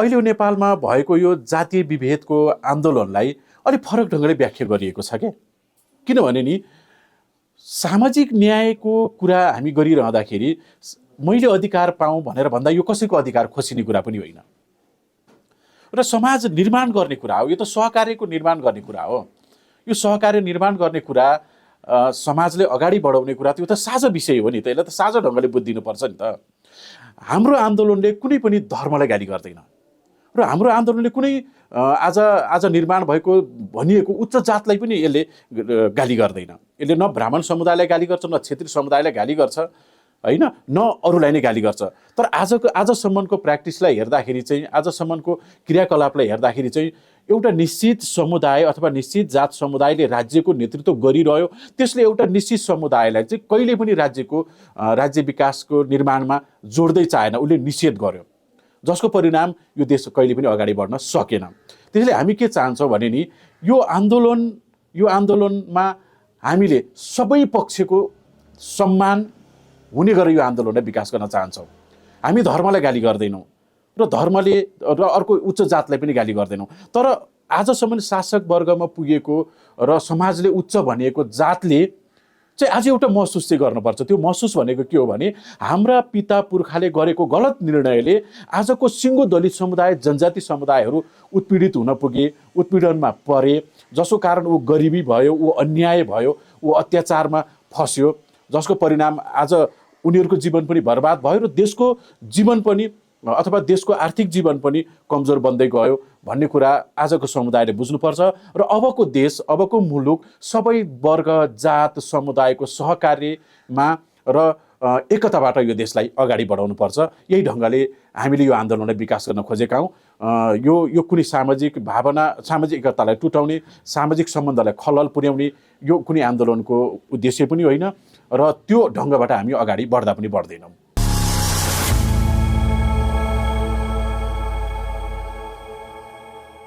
अहिले नेपालमा भएको यो जातीय विभेदको आन्दोलनलाई अलि फरक ढङ्गले व्याख्या गरिएको छ क्या। किनभने नि सामाजिक न्यायको कुरा हामी गरिरहँदाखेरि मैले अधिकार पाऊँ भनेर भन्दा यो कसैको अधिकार खोसिने कुरा पनि होइन र समाज निर्माण गर्ने कुरा हो। यो त सहकार्यको निर्माण गर्ने कुरा हो। यो सहकार्य निर्माण गर्ने कुरा समाजले अगाडि बढाउने कुरा त्यो त साझा विषय हो नि त। यसलाई त साझा ढङ्गले बुझिदिनुपर्छ नि त। हाम्रो आन्दोलनले कुनै पनि धर्मलाई गाली गर्दैन र हाम्रो आन्दोलनले कुनै आज निर्माण भएको भनिएको उच्च जातलाई पनि यसले गाली गर्दैन। यसले न ब्राह्मण समुदायलाई गाली गर्छ, न क्षेत्रीय समुदायलाई गाली गर्छ, होइन, न अरूलाई नै गाली गर्छ। तर आजसम्मको प्र्याक्टिसलाई हेर्दाखेरि चाहिँ, आजसम्मको क्रियाकलापलाई हेर्दाखेरि चाहिँ एउटा निश्चित समुदाय अथवा निश्चित जात समुदायले राज्यको नेतृत्व गरिरह्यो, त्यसले एउटा निश्चित समुदायलाई चाहिँ कहिले पनि राज्य विकासको निर्माणमा जोड्दै चाहेन, उसले निषेध गर्यो, जसको परिणाम यो देश कहिले पनि अगाडि बढ्न सकेन। त्यसैले हामी के चाहन्छौँ भने नि यो आन्दोलनमा हामीले सबै पक्षको सम्मान हुने गरेर यो आन्दोलनलाई विकास गर्न चाहन्छौँ। हामी धर्मलाई गाली गर्दैनौँ र अर्को उच्च जातलाई पनि गाली गर्दैनौँ। तर आजसम्म शासक वर्गमा पुगेको र समाजले उच्च भनिएको जातले चाहिँ आज एउटा महसुस चाहिँ गर्नुपर्छ। त्यो महसुस भनेको के हो भने हाम्रा पिता पुर्खाले गरेको गलत निर्णयले आजको सिङ्गो दलित समुदाय, जनजाति समुदायहरू उत्पीडित हुन पुगे, उत्पीडनमा परे, जसको कारण ऊ गरिबी भयो, ऊ अन्याय भयो, ऊ अत्याचारमा फस्यो, जसको परिणाम आज उनीहरूको जीवन पनि बर्बाद भयो र देशको जीवन पनि अथवा देशको आर्थिक जीवन पनि कमजोर बन्दै गयो भन्ने कुरा आजको समुदायले बुझ्नुपर्छ। र अबको देश, अबको मुलुक सबै वर्ग, जात, समुदायको सहकार्यमा र एकताबाट यो देशलाई अगाडि बढाउनुपर्छ। यही ढङ्गले हामीले यो आन्दोलनलाई विकास गर्न खोजेका हौँ। यो कुनै सामाजिक भावना, सामाजिक एकतालाई टुटाउने, सामाजिक सम्बन्धलाई खलल पुर्याउने यो कुनै आन्दोलनको उद्देश्य पनि होइन र त्यो ढङ्गबाट हामी अगाडि बढ्दा पनि बढ्दैनौँ।